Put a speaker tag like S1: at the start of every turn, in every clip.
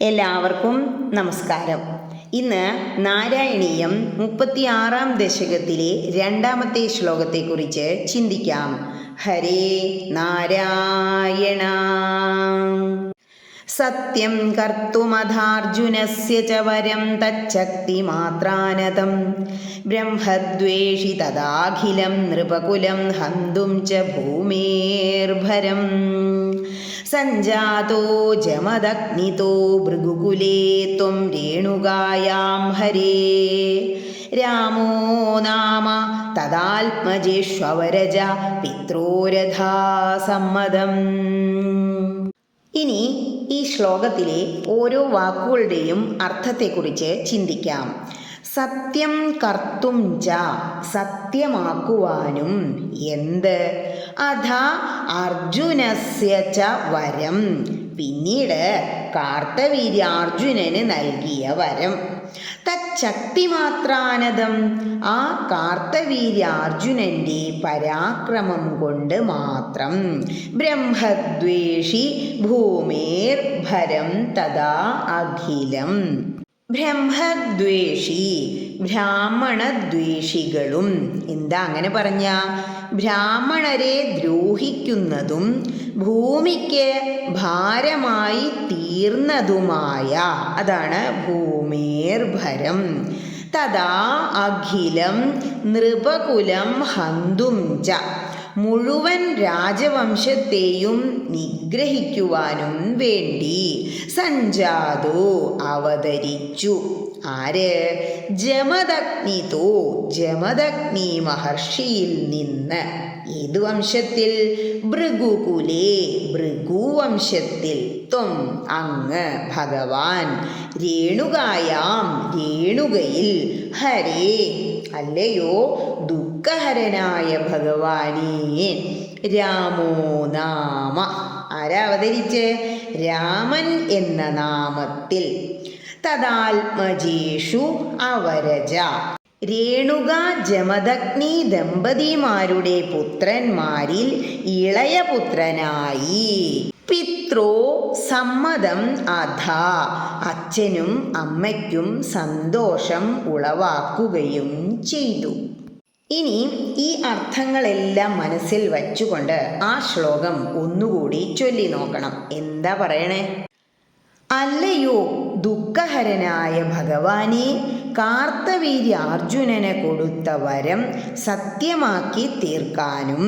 S1: എല്ലാവർക്കും നമസ്കാരം. ഇന്ന് നാരായണീയം 36-ാം ദശകത്തിലെ 2-ാമത്തെ ശ്ലോകത്തെക്കുറിച്ച് ചിന്തിക്കാം. ഹരേ നാരായണ. സത്യം കർത്തുമഥാർജുനസ്യ ച വരം തച്ഛക്തിമാത്രാനതം ബ്രഹ്മദ്വേഷി തദാഖിലം നൃപകുലം ഹന്തും ച ഭൂമേർഭരം സഞ്ജാതോ ജമദഗ്നിതോ ഭൃഗുകുലേ ത്വം രേണുകായാം ഹരേ രാമോ നാമ തദാത്മജേഷ്വരജ പിത്രോരഥാ സമ്മതം. ഇനി ഈ ശ്ലോകത്തിലെ ഓരോ വാക്കുകളുടെയും അർത്ഥത്തെക്കുറിച്ച് ചിന്തിക്കാം. സത്യം കർത്തും ച, സത്യമാക്കുവാനും, എന്ത്, അഥ അർജുനസ്യ ച വരം, പിന്നീട് കാർത്തവീര്യാർജുനന് നൽകിയ വരം, തച്ഛക്തിമാത്രാനതം, ആ കാർത്തവീര്യാർജുനന്റെ പരാക്രമം കൊണ്ട് മാത്രം, ബ്രഹ്മദ്വേഷി ഭൂമേർഭരം തഥാ അഖിലം, ബ്രഹ്മദ്വേഷി ബ്രാഹ്മണദ്വേഷികളും, എന്താ അങ്ങനെ പറഞ്ഞ, ബ്രാഹ്മണരെ ദ്രോഹിക്കുന്നതും ഭൂമിക്ക് ഭാരമായി തീർന്നതുമായ, അതാണ് ഭൂമേർഭരം, തഥാ അഖിലം നൃപകുലം ഹന്തും ച, മുഴുവൻ രാജവംശത്തെയും നിഗ്രഹിക്കുവാനും വേണ്ടി, സഞ്ജാതോ അവതരിച്ചു, ആര്, ജമദഗ്നിതോ ജമദഗ്നി മഹർഷിയിൽ നിന്ന്, ഏതു വംശത്തിൽ, ഭൃഗുകുലേ ഭൃഗുവംശത്തിൽ, ത്വം അങ്ങ് ഭഗവാൻ, രേണുകായാം രേണുകയിൽ, ഹരേ അല്ലയോ ദുഃഖഹരനായ ഭഗവാനേ, രാമോ നാമ, ആരാ അവതരിച്ച്, രാമൻ എന്ന നാമത്തിൽ, തദാത്മജേഷു അവരജ, രേണുക ജമദഗ്നി ദമ്പതിമാരുടെ പുത്രന്മാരിൽ ഇളയ പുത്രനായി, പിത്രോ സമ്മതം അധ, അച്ഛനും അമ്മയ്ക്കും സന്തോഷം ഉളവാക്കുകയും ചെയ്തു. ഇനി ഈ അർത്ഥങ്ങളെല്ലാം മനസ്സിൽ വച്ചുകൊണ്ട് ആ ശ്ലോകം ഒന്നുകൂടി ചൊല്ലി നോക്കണം. എന്താ പറയണേ? അല്ലയോ ദുഃഖഹരനായ ഭഗവാനെ, കാർത്തവീര്യാർജുനന് കൊടുത്ത വരം സത്യമാക്കി തീർക്കാനും,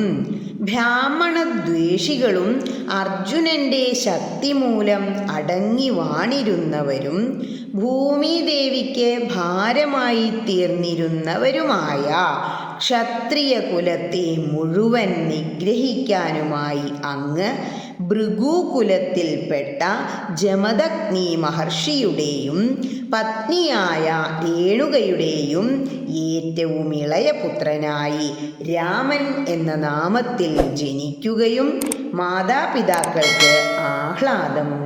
S1: ബ്രാഹ്മണദ്വേഷികളും അർജുനന്റെ ശക്തി മൂലം അടങ്ങി വാണിരുന്നവരും ഭൂമിദേവിക്ക് ഭാരമായി തീർന്നിരുന്നവരുമായ ക്ഷത്രിയ കുലത്തെ മുഴുവൻ നിഗ്രഹിക്കാനുമായി അങ്ങ് ഭൃഗുകുലത്തിൽപ്പെട്ട ജമദഗ്നി മഹർഷിയുടെയും പത്നിയായ രേണുകയുടെയും ഏറ്റവും ഇളയ പുത്രനായി രാമൻ എന്ന നാമത്തിൽ ജനിക്കുകയും മാതാപിതാക്കൾക്ക് ആഹ്ലാദമുണ്ട്